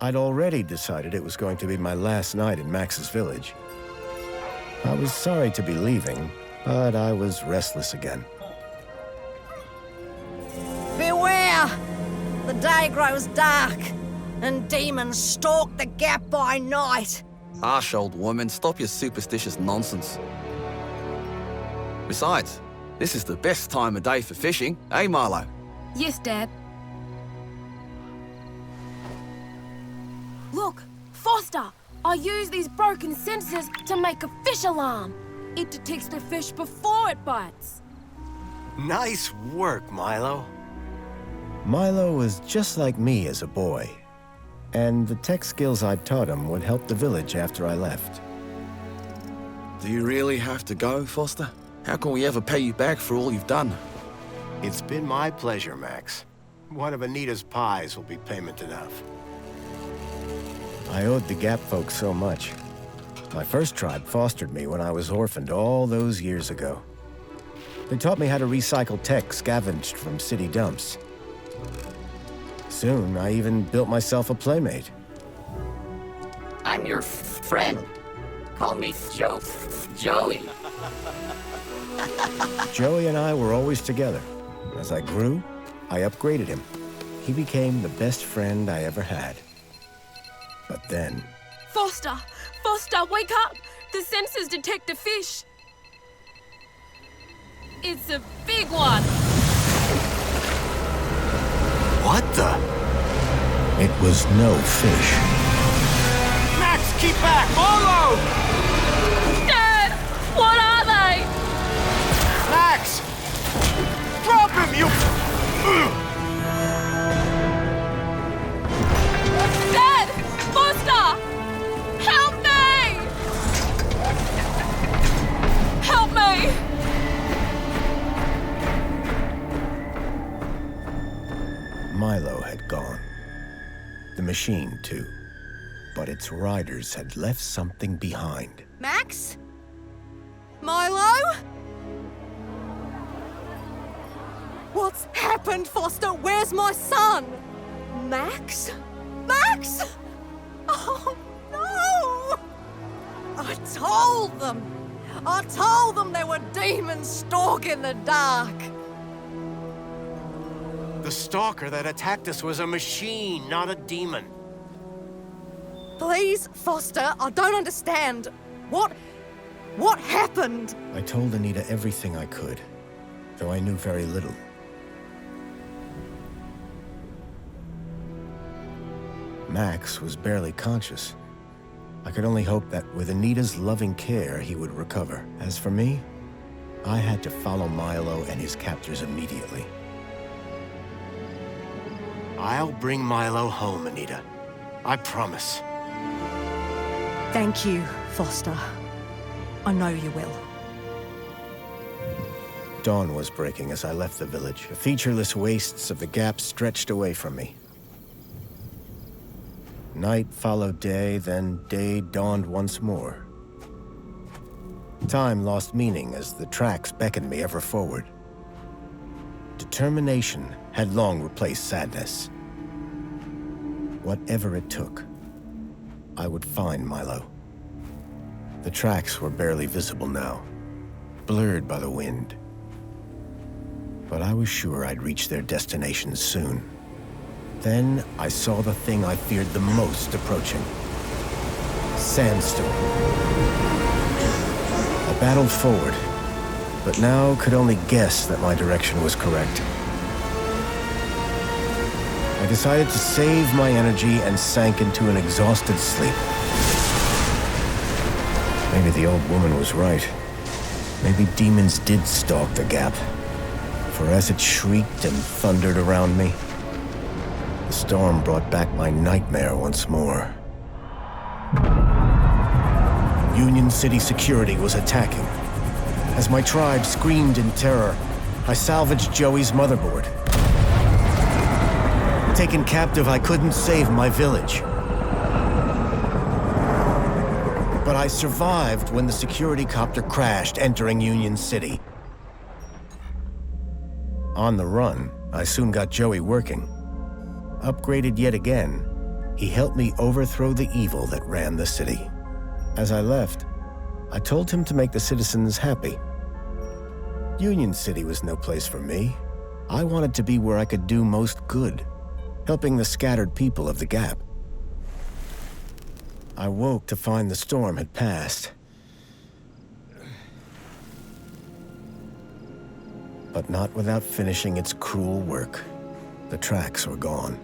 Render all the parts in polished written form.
I'd already decided it was going to be my last night in Max's village. I was sorry to be leaving, but I was restless again. Beware! The day grows dark, and demons stalk the gap by night. Harsh old woman, stop your superstitious nonsense. Besides, this is the best time of day for fishing, eh, Milo? Yes, Dad. Look, Foster! I use these broken sensors to make a fish alarm. It detects the fish before it bites. Nice work, Milo. Milo was just like me as a boy, and the tech skills I taught him would help the village after I left. Do you really have to go, Foster? How can we ever pay you back for all you've done? It's been my pleasure, Max. One of Anita's pies will be payment enough. I owed the Gap folks so much. My first tribe fostered me when I was orphaned all those years ago. They taught me how to recycle tech scavenged from city dumps. Soon, I even built myself a playmate. I'm your friend. Call me Joey. Joey and I were always together. As I grew, I upgraded him. He became the best friend I ever had. But then... Foster! Foster, wake up! The sensors detect a fish. It's a big one. What the? It was no fish. Max, keep back! Milo! Dad! What are they? Max! Drop him, you... Dad! Foster! Help me! Help me! Milo had gone. The machine, too. But its riders had left something behind. Max? Milo? What's happened, Foster? Where's my son? Max? Max? Oh, no! I told them there were demons stalking the dark. The stalker that attacked us was a machine, not a demon. Please, Foster, I don't understand. What happened? I told Anita everything I could, though I knew very little. Max was barely conscious. I could only hope that with Anita's loving care, he would recover. As for me, I had to follow Milo and his captors immediately. I'll bring Milo home, Anita. I promise. Thank you, Foster. I know you will. Dawn was breaking as I left the village. The featureless wastes of the Gap stretched away from me. Night followed day, then day dawned once more. Time lost meaning as the tracks beckoned me ever forward. Determination had long replaced sadness. Whatever it took, I would find Milo. The tracks were barely visible now, blurred by the wind. But I was sure I'd reach their destination soon. Then I saw the thing I feared the most approaching. Sandstorm. I battled forward, but now could only guess that my direction was correct. I decided to save my energy and sank into an exhausted sleep. Maybe the old woman was right. Maybe demons did stalk the Gap. For as it shrieked and thundered around me, the storm brought back my nightmare once more. Union City security was attacking. As my tribe screamed in terror, I salvaged Joey's motherboard. Taken captive, I couldn't save my village. But I survived when the security copter crashed, entering Union City. On the run, I soon got Joey working. Upgraded yet again, He helped me overthrow the evil that ran the city. As I left, I told him to make the citizens happy. Union City was no place for me. I wanted to be where I could do most good, helping the scattered people of the Gap. I woke to find the storm had passed. But not without finishing its cruel work. The tracks were gone.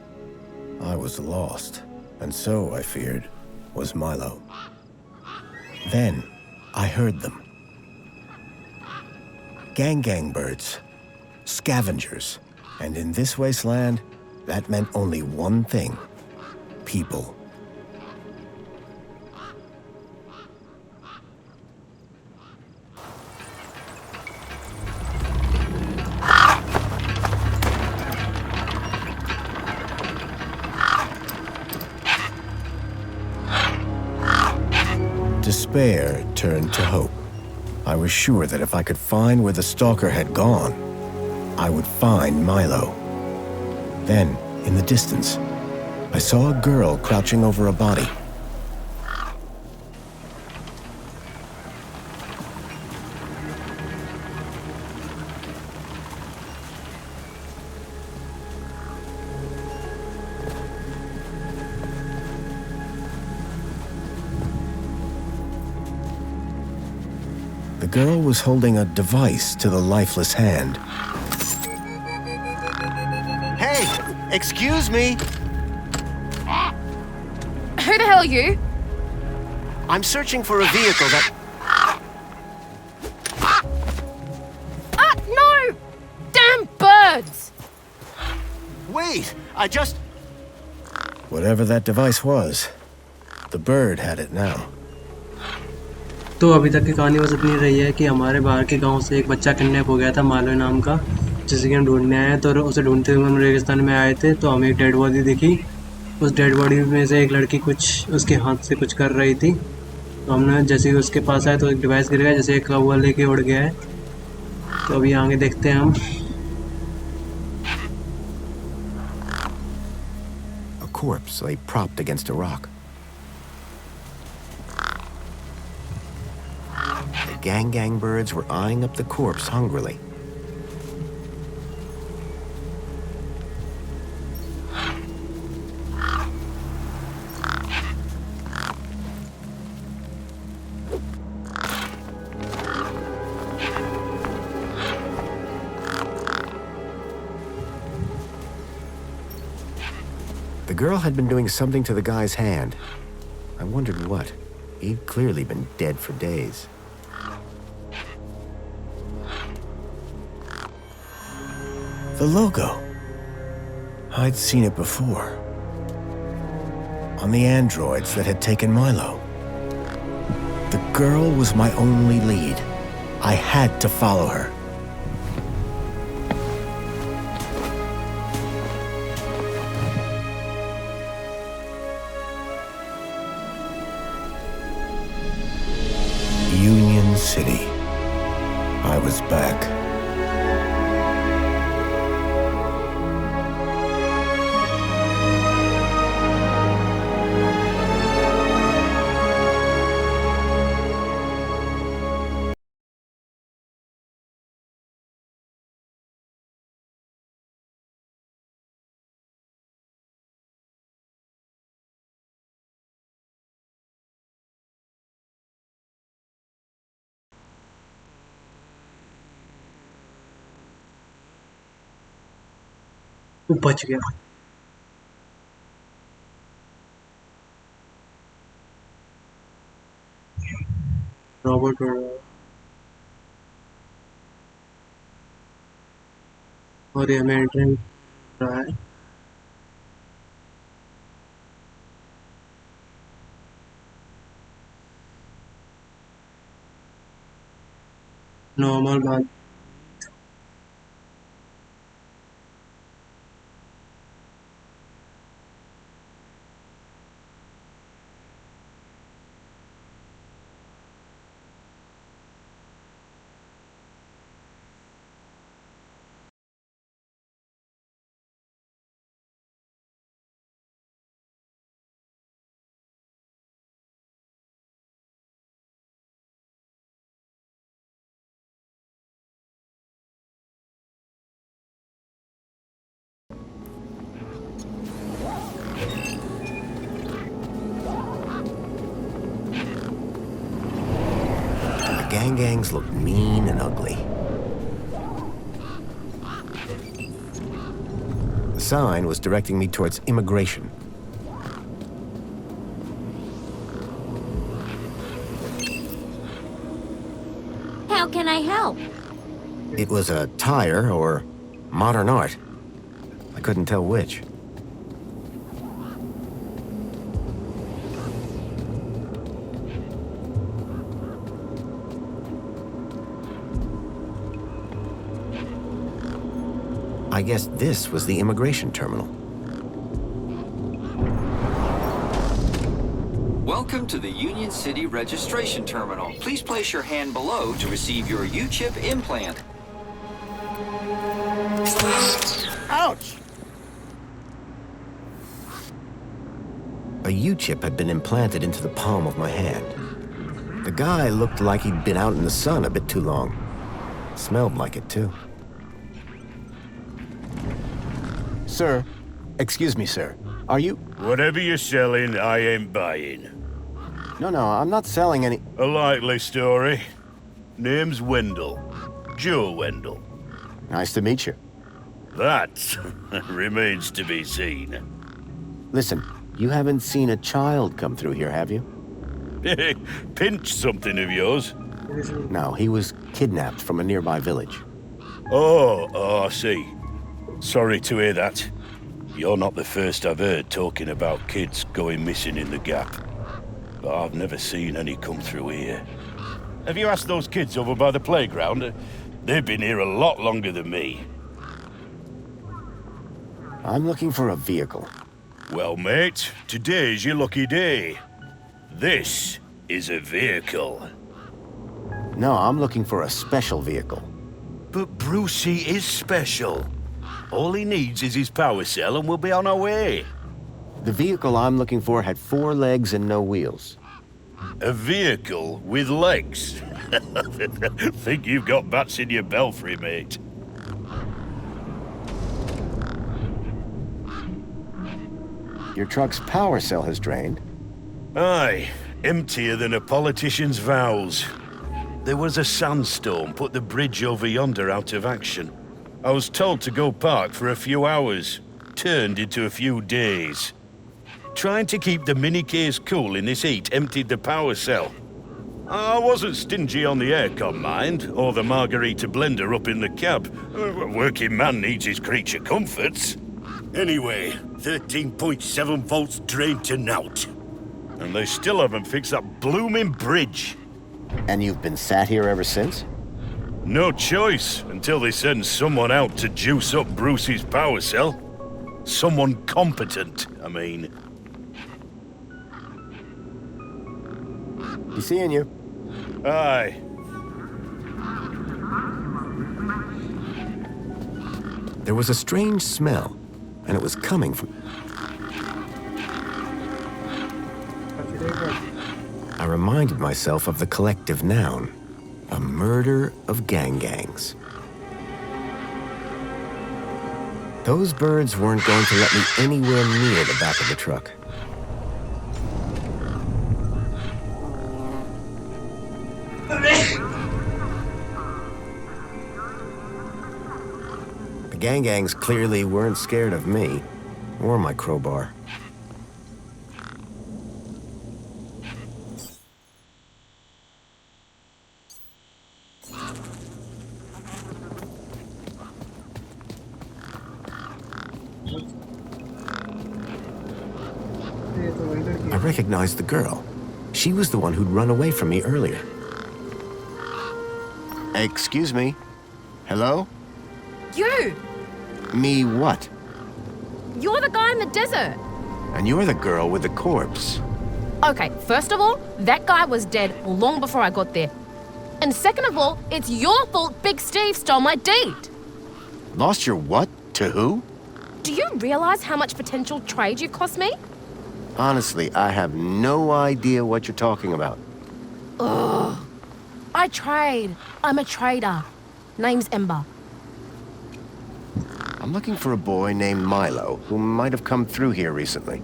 I was lost, and so, I feared, was Milo. Then, I heard them. Gang birds, scavengers, and in this wasteland, that meant only one thing: people. Despair turned to hope. I was sure that if I could find where the stalker had gone, I would find Milo. Then, in the distance, I saw a girl crouching over a body. The girl was holding a device to the lifeless hand. Hey, excuse me. Who the hell are you? I'm searching for a vehicle that... Ah, no! Damn birds! Wait, I just... Whatever that device was, the bird had it now. तो अभी तक की कहानी बस इतनी रही है कि हमारे बाहर के गांव से एक बच्चा किडनैप हो गया था मालो नाम का, जिसे कि हम ढूंढने आए हैं। तो उसे ढूंढते हुए हम रेगिस्तान में आए थे, तो हमें एक डेड बॉडी दिखी। उस डेड बॉडी में से एक लड़की कुछ उसके हाथ से कुछ कर रही थी। तो हमने जैसे ही उसके पास आए तो एक डिवाइस गिर गया, जैसे एक कौवा लेके उड़ गया है। तो अभी आगे देखते हैं हम। A corpse lay propped against a rock. The gang birds were eyeing up the corpse hungrily. The girl had been doing something to the guy's hand. I wondered what. He'd clearly been dead for days. The logo. I'd seen it before. On the androids that had taken Milo. The girl was my only lead. I had to follow her. Union City. I was back. वो बच गया। Robert और ये हमें entry रहा है। Normal बात। gangs looked mean and ugly. The sign was directing me towards immigration. How can I help? It was a tire or modern art. I couldn't tell which. I guess this was the immigration terminal. Welcome to the Union City Registration Terminal. Please place your hand below to receive your U-chip implant. Ouch! A U-chip had been implanted into the palm of my hand. The guy looked like he'd been out in the sun a bit too long. Smelled like it, too. Sir, excuse me, sir. Are you... Whatever you're selling, I ain't buying. No, I'm not selling any... A likely story. Name's Wendell. Joe Wendell. Nice to meet you. That remains to be seen. Listen, you haven't seen a child come through here, have you? Pinch something of yours? No, he was kidnapped from a nearby village. Oh, I see. Sorry to hear that. You're not the first I've heard talking about kids going missing in the Gap. But I've never seen any come through here. Have you asked those kids over by the playground? They've been here a lot longer than me. I'm looking for a vehicle. Well, mate, today's your lucky day. This is a vehicle. No, I'm looking for a special vehicle. But Brucey is special. All he needs is his power cell and we'll be on our way. The vehicle I'm looking for had 4 legs and no wheels. A vehicle with legs? Think you've got bats in your belfry, mate. Your truck's power cell has drained. Aye, emptier than a politician's vows. There was a sandstorm put the bridge over yonder out of action. I was told to go park for a few hours. Turned into a few days. Trying to keep the mini case cool in this heat emptied the power cell. I wasn't stingy on the aircon, mind, or the margarita blender up in the cab. A working man needs his creature comforts. Anyway, 13.7 volts drained to naught. And they still haven't fixed that blooming bridge. And you've been sat here ever since? No choice, until they send someone out to juice up Brucey's power cell. Someone competent, I mean. Be seeing you. Aye. There was a strange smell, and it was coming from... I reminded myself of the collective noun, a murder of gangs. Those birds weren't going to let me anywhere near the back of the truck. The gangs clearly weren't scared of me or my crowbar. I recognized the girl. She was the one who'd run away from me earlier. Excuse me. Hello? You! Me what? You're the guy in the desert. And you're the girl with the corpse. Okay, first of all, that guy was dead long before I got there. And second of all, it's your fault Big Steve stole my deed. Lost your what? To who? Do you realize how much potential trade you cost me? Honestly, I have no idea what you're talking about. Ugh. I trade. I'm a trader. Name's Ember. I'm looking for a boy named Milo who might have come through here recently.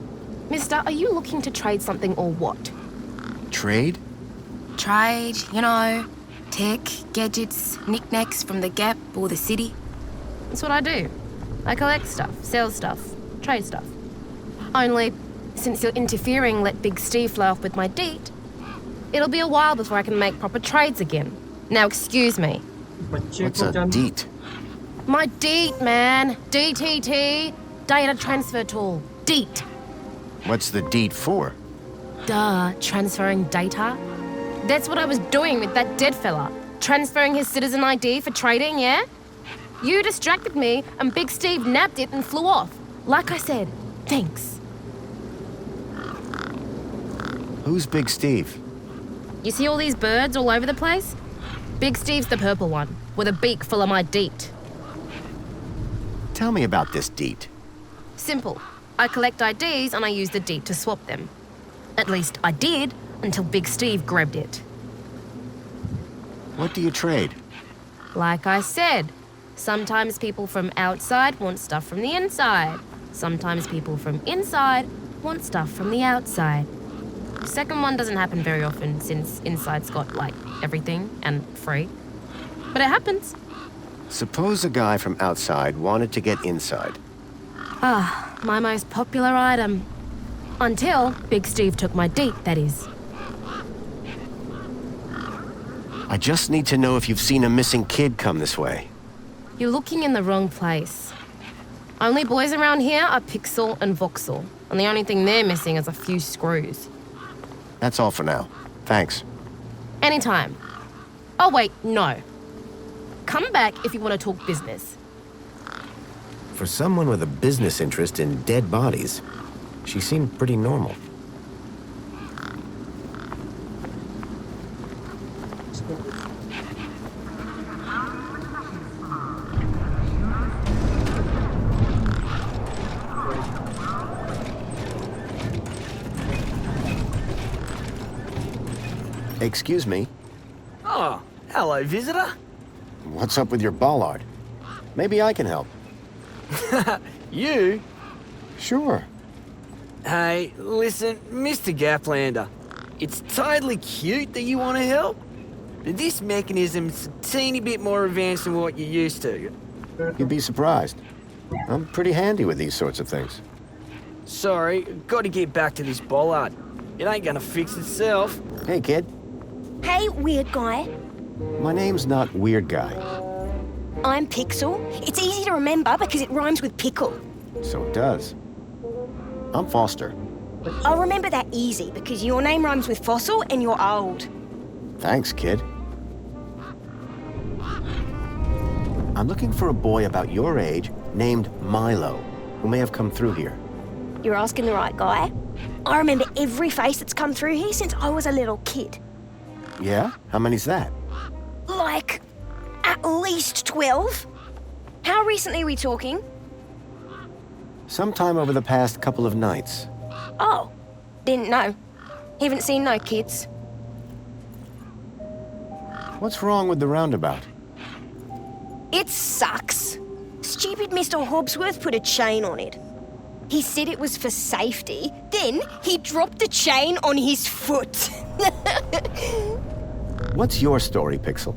Mister, are you looking to trade something or what? Trade? Trade, you know, Tech, gadgets, knickknacks from the Gap or the city. That's what I do. I collect stuff, sell stuff, trade stuff. Only, since you're interfering, let Big Steve fly off with my deed. It'll be a while before I can make proper trades again. Now, excuse me. What's a deet? My deed, man. DTT. Data transfer tool. Deet. What's the deet for? Duh, transferring data. That's what I was doing with that dead fella. Transferring his citizen ID for trading, yeah? You distracted me, and Big Steve nabbed it and flew off. Like I said, thanks. Who's Big Steve? You see all these birds all over the place? Big Steve's the purple one, with a beak full of my deet. Tell me about this deet. Simple. I collect IDs and I use the deet to swap them. At least I did, until Big Steve grabbed it. What do you trade? Like I said, sometimes people from outside want stuff from the inside. Sometimes people from inside want stuff from the outside. Second one doesn't happen very often since inside's got, like, everything and free. But it happens. Suppose a guy from outside wanted to get inside. Ah, my most popular item. Until Big Steve took my deet, that is. I just need to know if you've seen a missing kid come this way. You're looking in the wrong place. Only boys around here are Pixel and Voxel, and the only thing they're missing is a few screws. That's all for now. Thanks. Anytime. Oh, wait, no. Come back if you want to talk business. For someone with a business interest in dead bodies, she seemed pretty normal. Excuse me. Oh, hello, visitor. What's up with your bollard? Maybe I can help. You? Sure. Hey, listen, Mr. Gaplander. It's totally cute that you want to help, but this mechanism's a teeny bit more advanced than what you're used to. You'd be surprised. I'm pretty handy with these sorts of things. Sorry, gotta get back to this bollard. It ain't gonna fix itself. Hey, kid. Hey, weird guy. My name's not Weird Guy. I'm Pixel. It's easy to remember because it rhymes with pickle. So it does. I'm Foster. I'll remember that easy because your name rhymes with fossil and you're old. Thanks, kid. I'm looking for a boy about your age named Milo, who may have come through here. You're asking the right guy. I remember every face that's come through here since I was a little kid. Yeah? How many's that? Like, at least 12. How recently are we talking? Sometime over the past couple of nights. Oh, didn't know. Haven't seen no kids. What's wrong with the roundabout? It sucks. Stupid Mr. Hobbsworth put a chain on it. He said it was for safety, then he dropped the chain on his foot. What's your story, Pixel?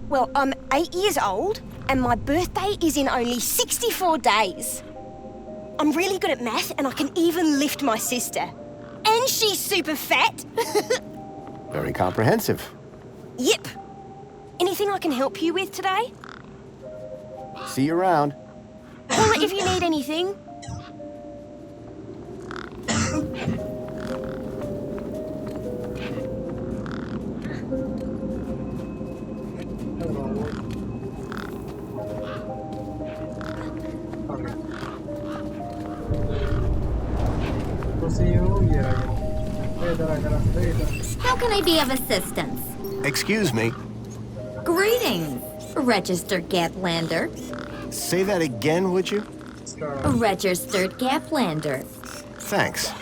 Well, I'm 8 years old, and my birthday is in only 64 days. I'm really good at math, and I can even lift my sister. And she's super fat. Very comprehensive. Yep. Anything I can help you with today? See you around. Call it if you need anything. How can I be of assistance? Excuse me. Greetings, registered Gaplander. Say that again, would you? Registered Gaplander. Thanks.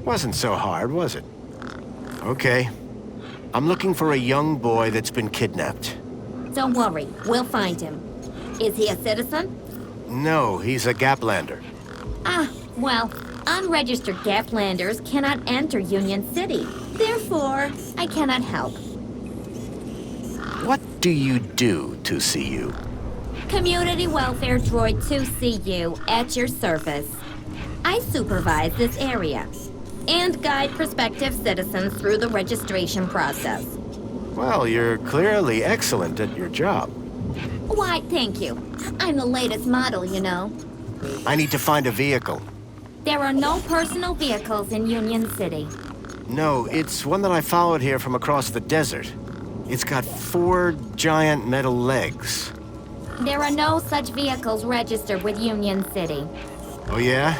Wasn't so hard, was it? Okay. I'm looking for a young boy that's been kidnapped. Don't worry, we'll find him. Is he a citizen? No, he's a Gaplander. Ah, well, unregistered Gaplanders cannot enter Union City. Therefore, I cannot help. What do you do to see you? Community Welfare Droid 2CU at your service. I supervise this area and guide prospective citizens through the registration process. Well, you're clearly excellent at your job. Why, thank you. I'm the latest model, you know. I need to find a vehicle. There are no personal vehicles in Union City. No, it's one that I followed here from across the desert. It's got 4 giant metal legs. There are no such vehicles registered with Union City. Oh, yeah?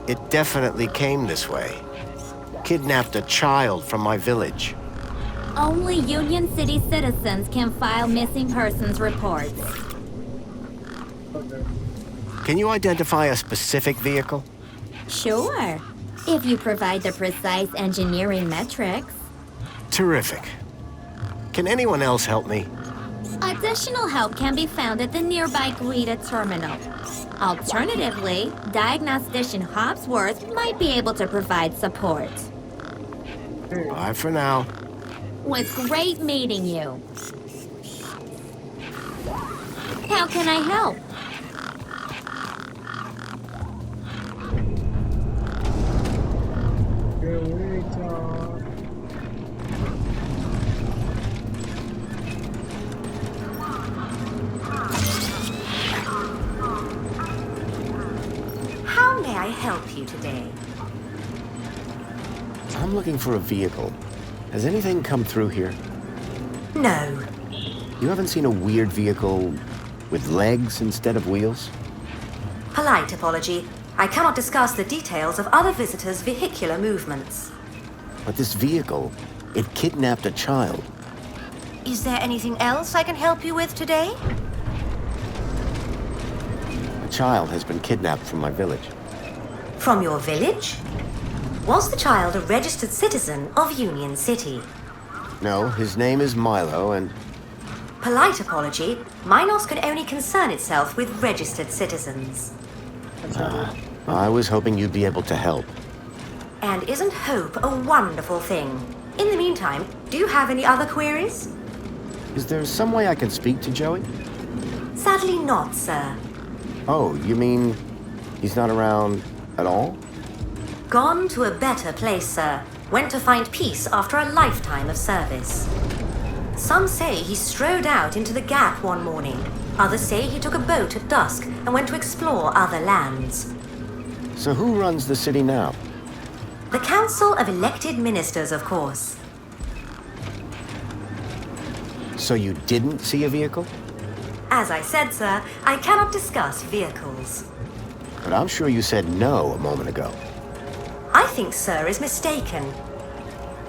It definitely came this way. Kidnapped a child from my village. Only Union City citizens can file missing persons reports. Can you identify a specific vehicle? Sure, if you provide the precise engineering metrics. Terrific. Can anyone else help me? Additional help can be found at the nearby Greta terminal. Alternatively, diagnostician Hopsworth might be able to provide support. Bye for now. Was great meeting you. How can I help? How may I help you today? I'm looking for a vehicle. Has anything come through here? No. You haven't seen a weird vehicle with legs instead of wheels? Polite apology. I cannot discuss the details of other visitors' vehicular movements. But this vehicle, it kidnapped a child. Is there anything else I can help you with today? A child has been kidnapped from my village. From your village? Was the child a registered citizen of Union City? No, his name is Milo, and Polite apology. Minos can only concern itself with registered citizens. I was hoping you'd be able to help. And isn't hope a wonderful thing? In the meantime, do you have any other queries? Is there some way I can speak to Joey? Sadly not, sir. Oh, you mean he's not around at all? Gone to a better place, sir. Went to find peace after a lifetime of service. Some say he strode out into the gap one morning. Others say he took a boat at dusk and went to explore other lands. So who runs the city now? The Council of Elected Ministers, of course. So you didn't see a vehicle? As I said, sir, I cannot discuss vehicles. But I'm sure you said no a moment ago. I think sir is mistaken.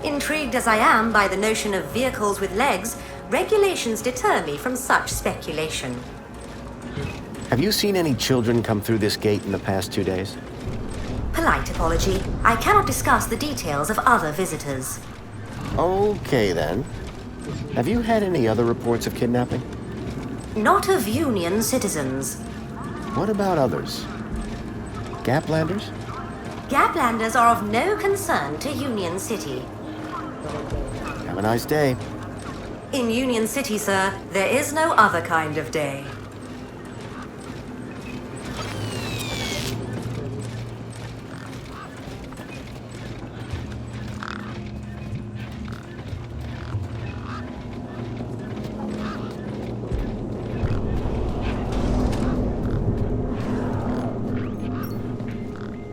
Intrigued as I am by the notion of vehicles with legs, regulations deter me from such speculation. Have you seen any children come through this gate in the past 2 days? Polite apology. I cannot discuss the details of other visitors. Okay, then. Have you had any other reports of kidnapping? Not of Union citizens. What about others? Gaplanders? Gaplanders are of no concern to Union City. Have a nice day. In Union City, sir, there is no other kind of day.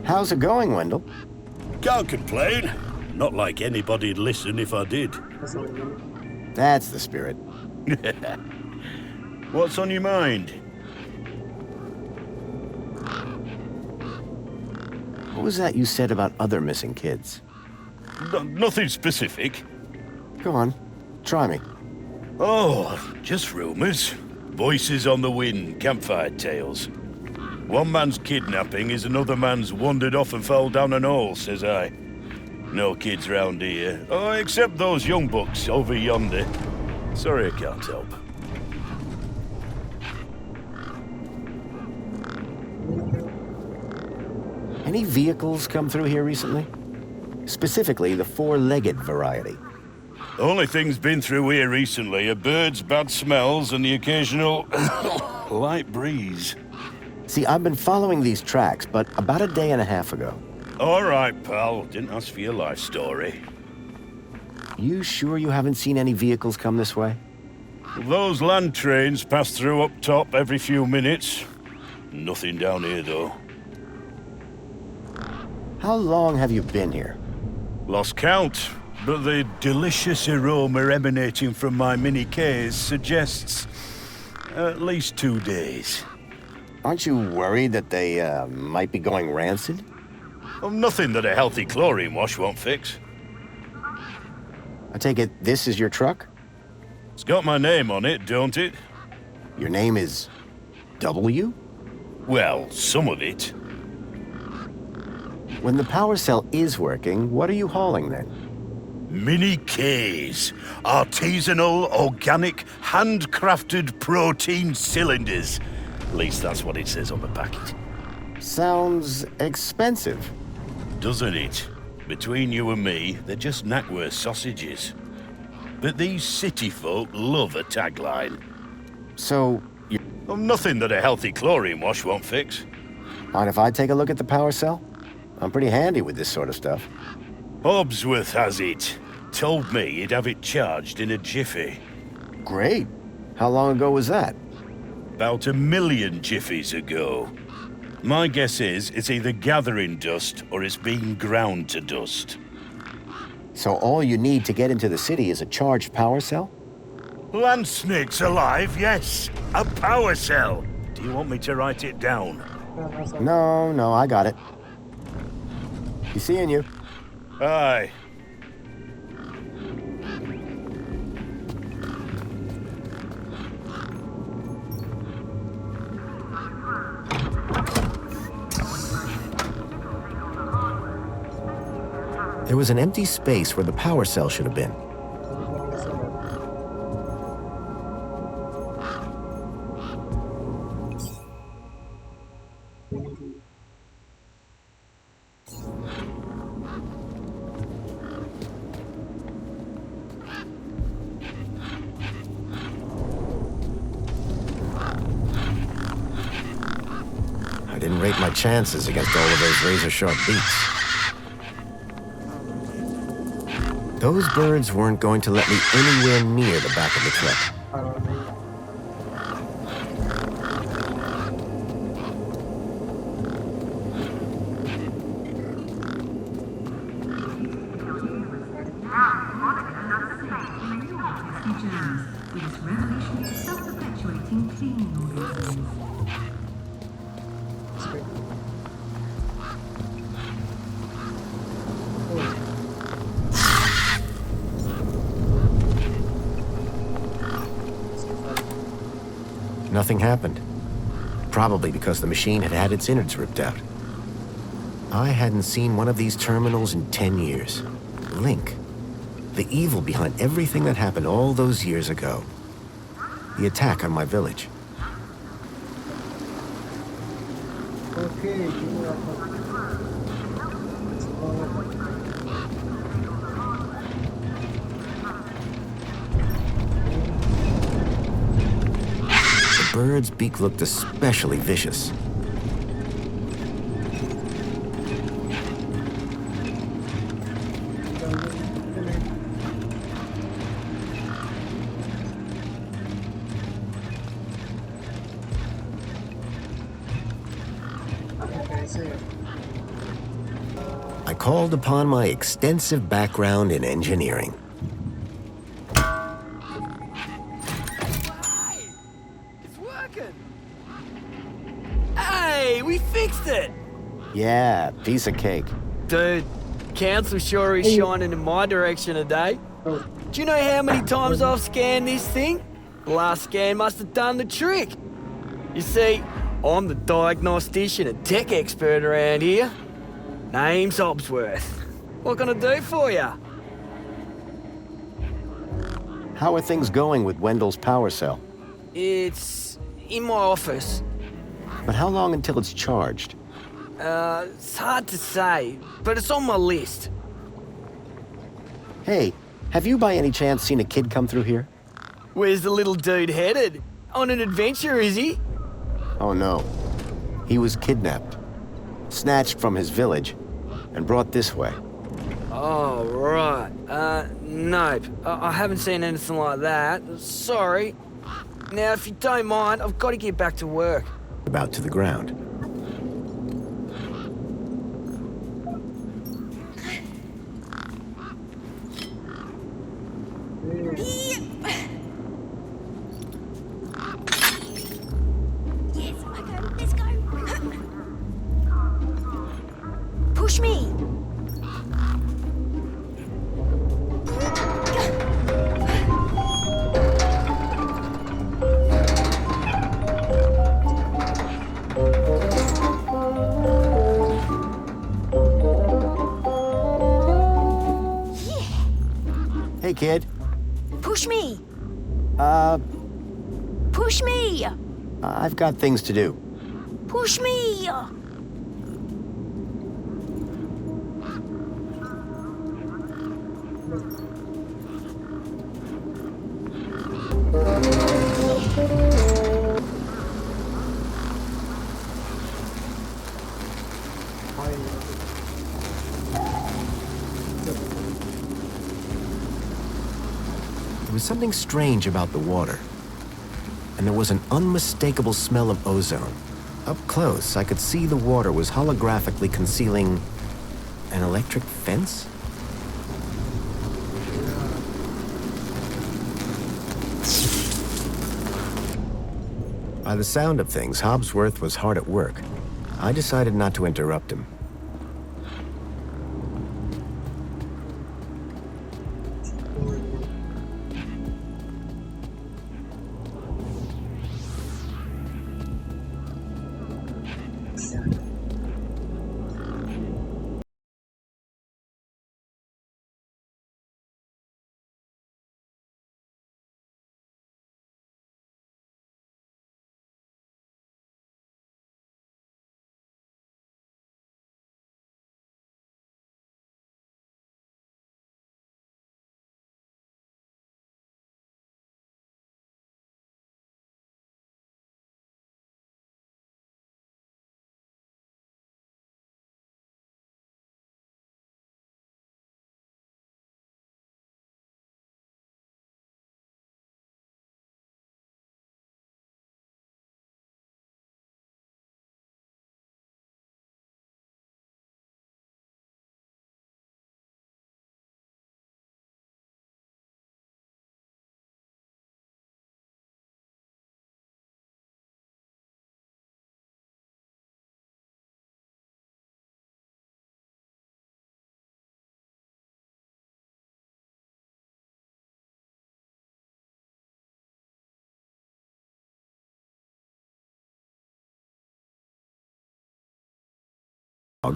How's it going, Wendell? Can't complain. Not like anybody'd listen if I did. That's the spirit. What's on your mind? What was that you said about other missing kids? Nothing specific. Go on, try me. Oh, just rumors. Voices on the wind, campfire tales. One man's kidnapping is another man's wandered off and fell down an hole, says I. No kids round here. Oh, except those young bucks over yonder. Sorry I can't help. Any vehicles come through here recently? Specifically, the 4-legged variety. Only things been through here recently are birds, bad smells, and the occasional light breeze. See, I've been following these tracks, but about a day and a half ago. All right, pal. Didn't ask for your life story. You sure you haven't seen any vehicles come this way? Those land trains pass through up top every few minutes. Nothing down here, though. How long have you been here? Lost count, but the delicious aroma emanating from my mini case suggests at least 2 days. Aren't you worried that they might be going rancid? Oh, nothing that a healthy chlorine wash won't fix. I take it this is your truck? It's got my name on it, don't it? Your name is W? Well, some of it. When the power cell is working, what are you hauling then? Mini Ks. Artisanal, organic, handcrafted protein cylinders. At least that's what it says on the packet. Sounds expensive. Doesn't it? Between you and me, they're just knackwurst sausages. But these city folk love a tagline. So, Oh, nothing that a healthy chlorine wash won't fix. mind if I take a look at the power cell? I'm pretty handy with this sort of stuff. Hobbsworth has it. Told me he'd have it charged in a jiffy. Great. How long ago was that? About 1 million jiffies ago. My guess is it's either gathering dust or it's being ground to dust. So all you need to get into the city is a charged power cell? Land snakes alive, yes. A power cell. Do you want me to write it down? No, I got it. Be seeing you. Aye. There was an empty space where the power cell should have been. I didn't rate my chances against all of those razor-sharp beaks. Those birds weren't going to let me anywhere near the back of the truck. Nothing happened. Probably because the machine had had its innards ripped out. I hadn't seen one of these terminals in 10 years. Link. The evil behind everything that happened all those years ago. The attack on my village. The bird's beak looked especially vicious. I called upon my extensive background in engineering. It's working! Hey, we fixed it! Yeah, piece of cake. Dude, council sure is shining in my direction today. Do you know how many times I've scanned this thing? The last scan must have done the trick. You see, I'm the diagnostician and tech expert around here. Name's Hobbsworth. What can I do for you? How are things going with Wendell's power cell? It's in my office. But how long until it's charged? It's hard to say, but it's on my list. Hey, Have you by any chance seen a kid come through here? Where's the little dude headed? On an adventure, is he? Oh no. He was kidnapped, snatched from his village, and brought this way. Oh, right. Nope. I haven't seen anything like that. Sorry. Now, if you don't mind, I've got to get back to work. About to the ground. Yes, okay, let's go. Push me. Hey, kid. Push me. Uh, Push me. I've got things to do. Push me. There was something strange about the water, and there was an unmistakable smell of ozone. Up close, I could see the water was holographically concealing an electric fence? By the sound of things, Hobsworth was hard at work. I decided not to interrupt him.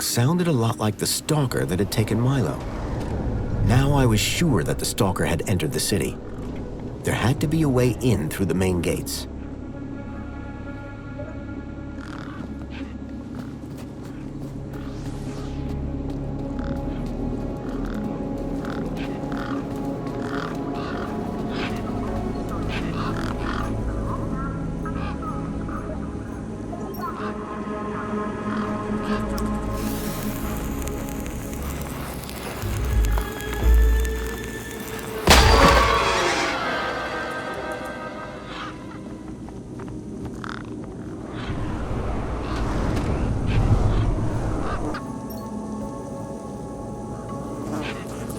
Sounded a lot like the stalker that had taken Milo. Now I was sure that the stalker had entered the city. There had to be a way in through the main gates.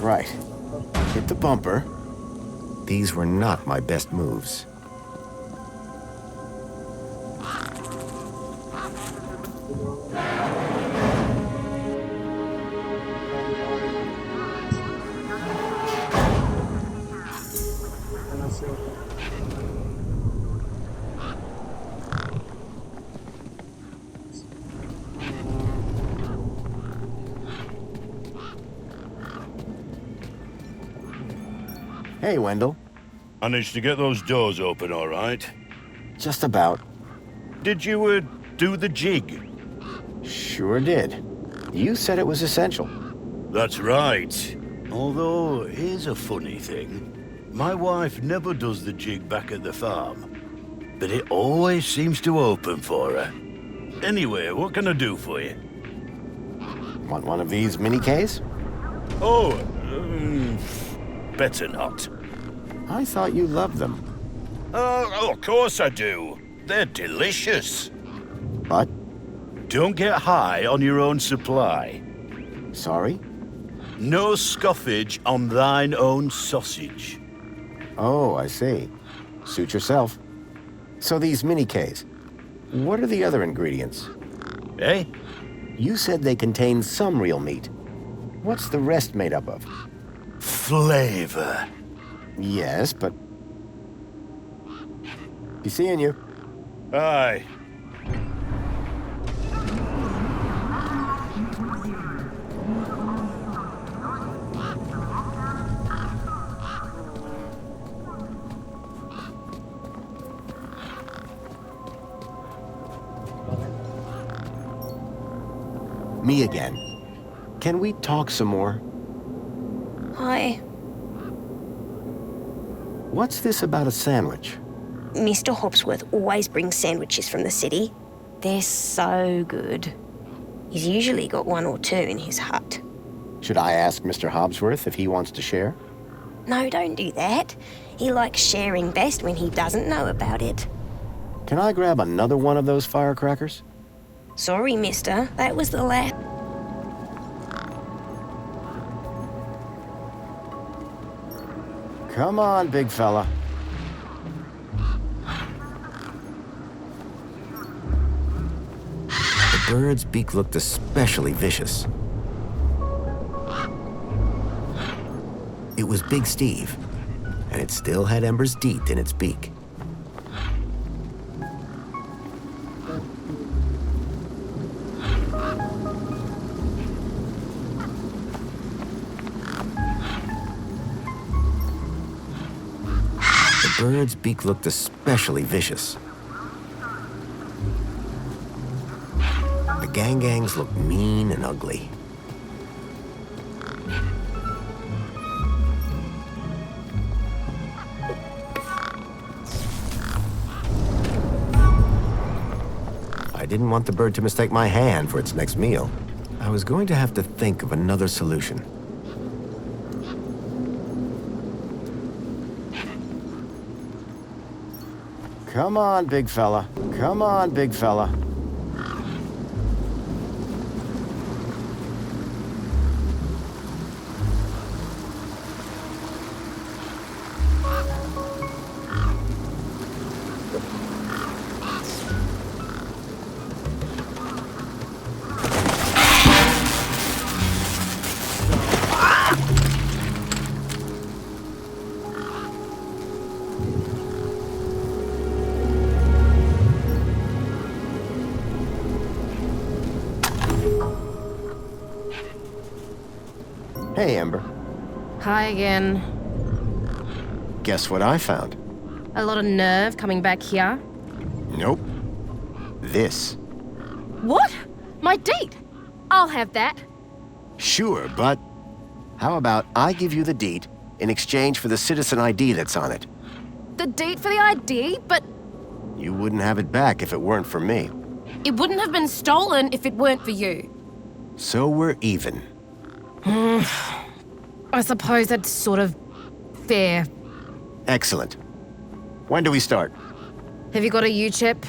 Right. Hit the bumper. These were not my best moves. Hey, Wendell. Managed to get those doors open all right? Just about. Did you, do the jig? Sure did. You said it was essential. That's right. Although, here's a funny thing. My wife never does the jig back at the farm, but it always seems to open for her. Anyway, what can I do for you? Want one of these mini Ks? Oh, better not. I thought you loved them. Oh, of course I do. They're delicious. But? Don't get high on your own supply. Sorry? No scoffage on thine own sausage. Oh, I see. Suit yourself. So these mini Ks, what are the other ingredients? Eh? You said they contain some real meat. What's the rest made up of? Flavor. Yes, but... Be seeing you. Aye. Me again. Can we talk some more? Hi. What's this about a sandwich? Mr. Hopsworth always brings sandwiches from the city. They're so good. He's usually got one or two in his hut. Should I ask Mr. Hobsworth if he wants to share? No, don't do that. He likes sharing best when he doesn't know about it. Can I grab another one of those firecrackers? Sorry, mister. That was the last... Come on, big fella. The bird's beak looked especially vicious. It was Big Steve, and it still had Ember's deet in its beak. The bird's beak looked especially vicious. The gangs looked mean and ugly. I didn't want the bird to mistake my hand for its next meal. I was going to have to think of another solution. Come on, big fella. Come on, big fella. Hey, Ember. Hi again. Guess what I found? A lot of nerve coming back here. Nope. This. What? My deed? I'll have that. Sure, but how about I give you the deed in exchange for the citizen ID that's on it? The deed for the ID, but You wouldn't have it back if it weren't for me. It wouldn't have been stolen if it weren't for you. So we're even. I suppose that's sort of fair. Excellent. When do we start? Have you got a U-chip?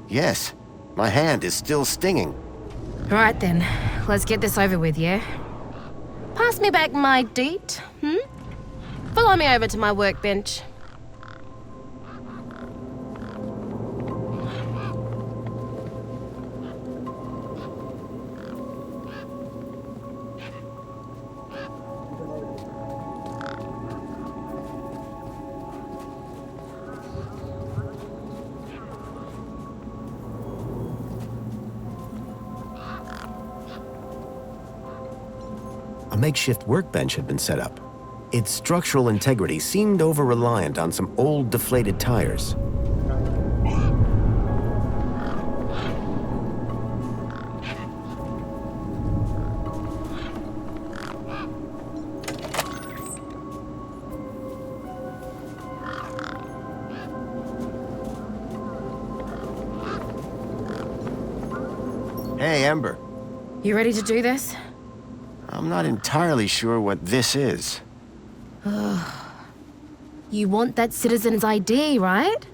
Yes. My hand is still stinging. Right then, let's get this over with, yeah? Pass me back my deed, Follow me over to my workbench. A makeshift workbench had been set up. Its structural integrity seemed over-reliant on some old deflated tires. Hey, Ember. You ready to do this? I'm not entirely sure what this is. You want that citizen's ID, right?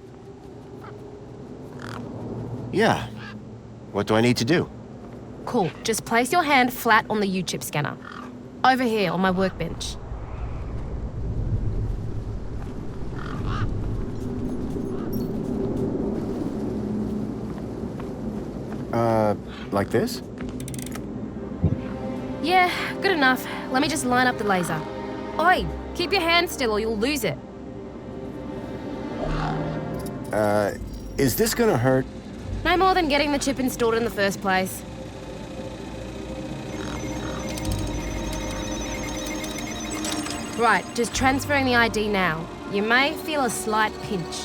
Yeah. What do I need to do? Cool. Just place your hand flat on the U-chip scanner. Over here on my workbench. Like this? Yeah, good enough. Let me just line up the laser. Oi, keep your hand still or you'll lose it. Is this gonna hurt? No more than getting the chip installed in the first place. Right, just transferring the ID now. You may feel a slight pinch.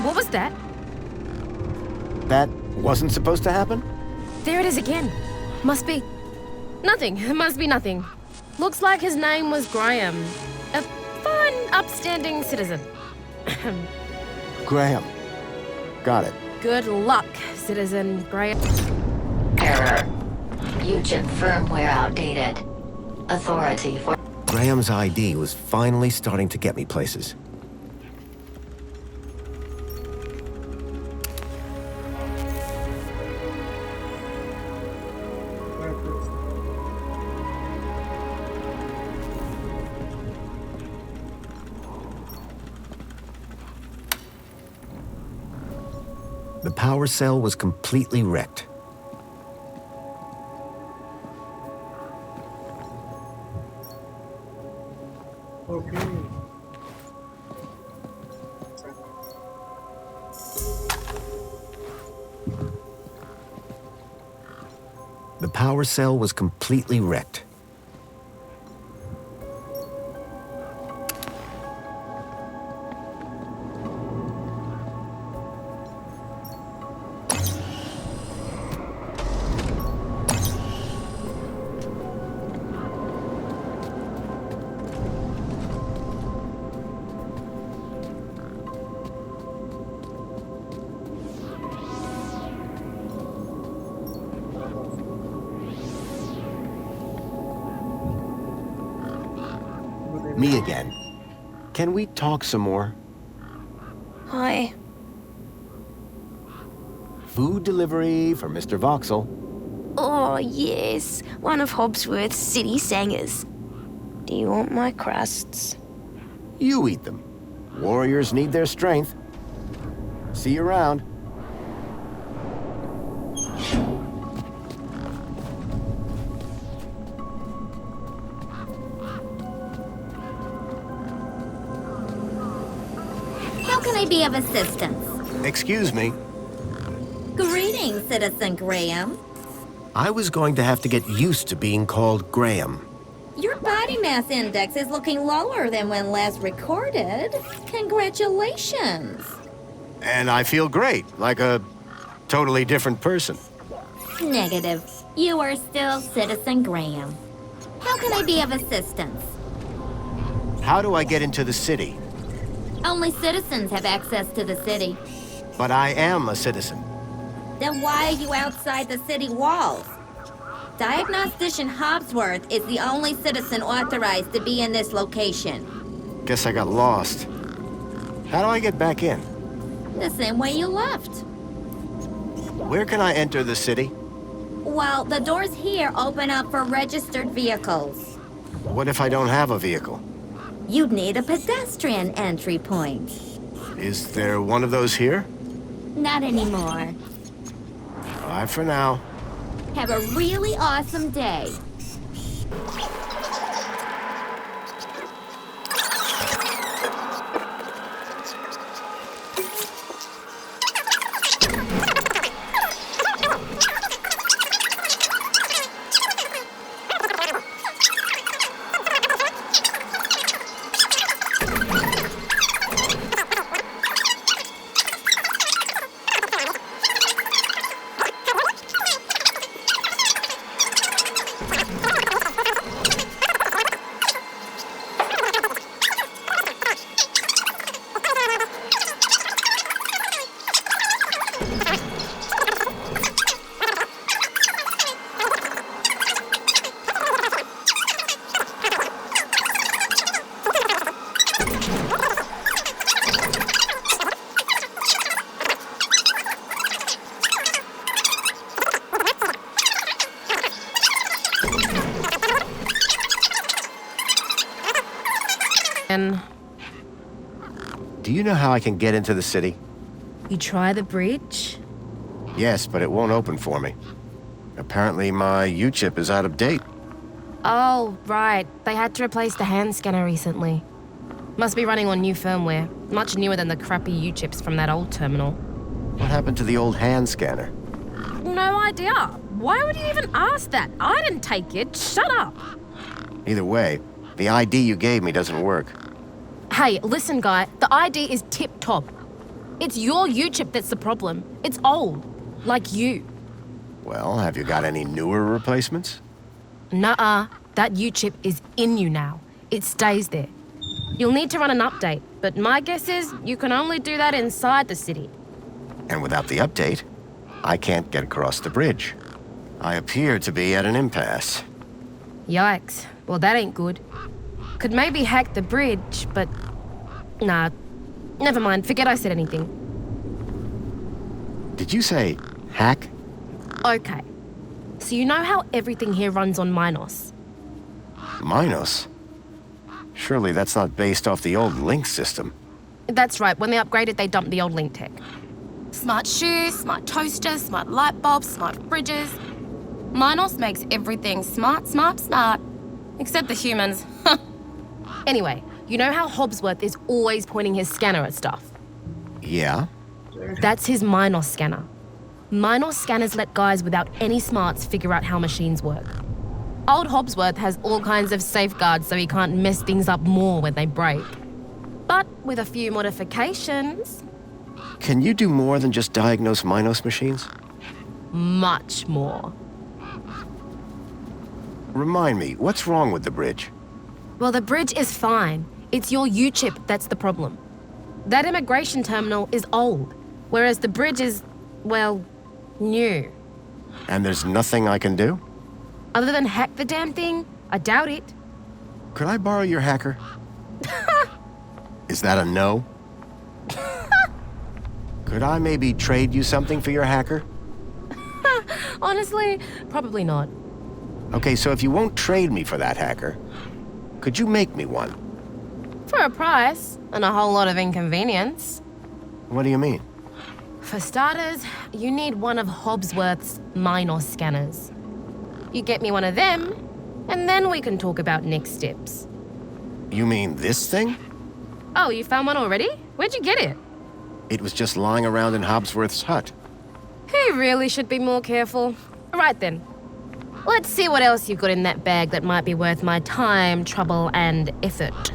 What was that? That wasn't supposed to happen? There it is again. Must be... nothing. It must be nothing. Looks like his name was Graham. A fine, upstanding citizen. Graham. Got it. Good luck, Citizen Graham. Error. U-chip firmware outdated. Authority for... Graham's ID was finally starting to get me places. The power cell was completely wrecked. The power cell was completely wrecked. Me again. Can we talk some more? Hi. Food delivery for Mr. Voxel. Oh, yes. One of Hobsworth's city singers. Do you want my crusts? You eat them. Warriors need their strength. See you around. How can I be of assistance? Excuse me. Greetings, Citizen Graham. I was going to have to get used to being called Graham. Your body mass index is looking lower than when last recorded. Congratulations. And I feel great, like a totally different person. Negative. You are still Citizen Graham. How can I be of assistance? How do I get into the city? Only citizens have access to the city. But I am a citizen. Then why are you outside the city walls? Diagnostician Hobsworth is the only citizen authorized to be in this location. Guess I got lost. How do I get back in? The same way you left. Where can I enter the city? Well, the doors here open up for registered vehicles. What if I don't have a vehicle? You'd need a pedestrian entry point. Is there one of those here? Not anymore. Bye for now. Have a really awesome day. on. Do you know how I can get into the city? You try the bridge? Yes, but it won't open for me. Apparently my U-chip is out of date. Oh, right. They had to replace the hand scanner recently. Must be running on new firmware, much newer than the crappy U-chips from that old terminal. What happened to the old hand scanner? No idea. Why would you even ask that? I didn't take it. Shut up. Either way, the ID you gave me doesn't work. Hey, listen, guy. The ID is tip-top. It's your U-chip that's the problem. It's old. Like you. Well, have you got any newer replacements? Nuh-uh. That U-chip is in you now. It stays there. You'll need to run an update, but my guess is you can only do that inside the city. And without the update, I can't get across the bridge. I appear to be at an impasse. Yikes. Well, that ain't good. Could maybe hack the bridge, but... Nah. Never mind. Forget I said anything. Did you say hack? Okay. So you know how everything here runs on Minos? Minos? Surely that's not based off the old Link system. That's right. When they upgraded, they dumped the old Link tech. Smart shoes, smart toasters, smart light bulbs, smart fridges. Minos makes everything smart, smart, smart. Except the humans. Anyway, you know how Hobbsworth is always pointing his scanner at stuff? Yeah? That's his Minos scanner. Minos scanners let guys without any smarts figure out how machines work. Old Hobbsworth has all kinds of safeguards so he can't mess things up more when they break. But with a few modifications... Can you do more than just diagnose Minos machines? Much more. Remind me, what's wrong with the bridge? Well, the bridge is fine. It's your U-chip that's the problem. That immigration terminal is old, whereas the bridge is, well, new. And there's nothing I can do? Other than hack the damn thing? I doubt it. Could I borrow your hacker? Is that a no? Could I maybe trade you something for your hacker? Honestly, probably not. Okay, so if you won't trade me for that hacker, could you make me one? For a price, and a whole lot of inconvenience. What do you mean? For starters, you need one of Hobbsworth's Minos scanners. You get me one of them, and then we can talk about next steps. You mean this thing? Oh, you found one already? Where'd you get it? It was just lying around in Hobbsworth's hut. He really should be more careful. Right then. Let's see what else you've got in that bag that might be worth my time, trouble, and effort.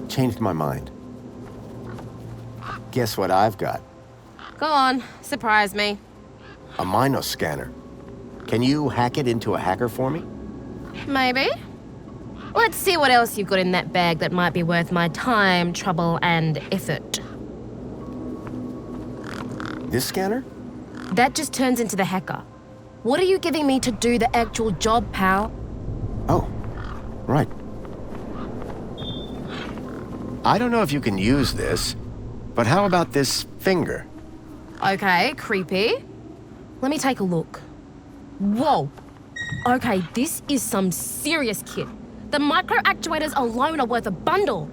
Changed my mind. Guess what I've got? Go on, surprise me. A Minos scanner. Can you hack it into a hacker for me? Maybe. Let's see what else you've got in that bag that might be worth my time, trouble, and effort. This scanner? That just turns into the hacker. What are you giving me to do the actual job, pal? Oh, right. I don't know if you can use this, but how about this finger? Okay, creepy. Let me take a look. Whoa. Okay, this is some serious kit. The micro actuators alone are worth a bundle.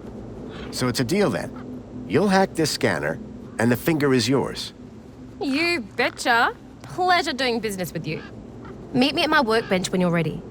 So it's a deal then. You'll hack this scanner, and the finger is yours. You betcha. Pleasure doing business with you. Meet me at my workbench when you're ready.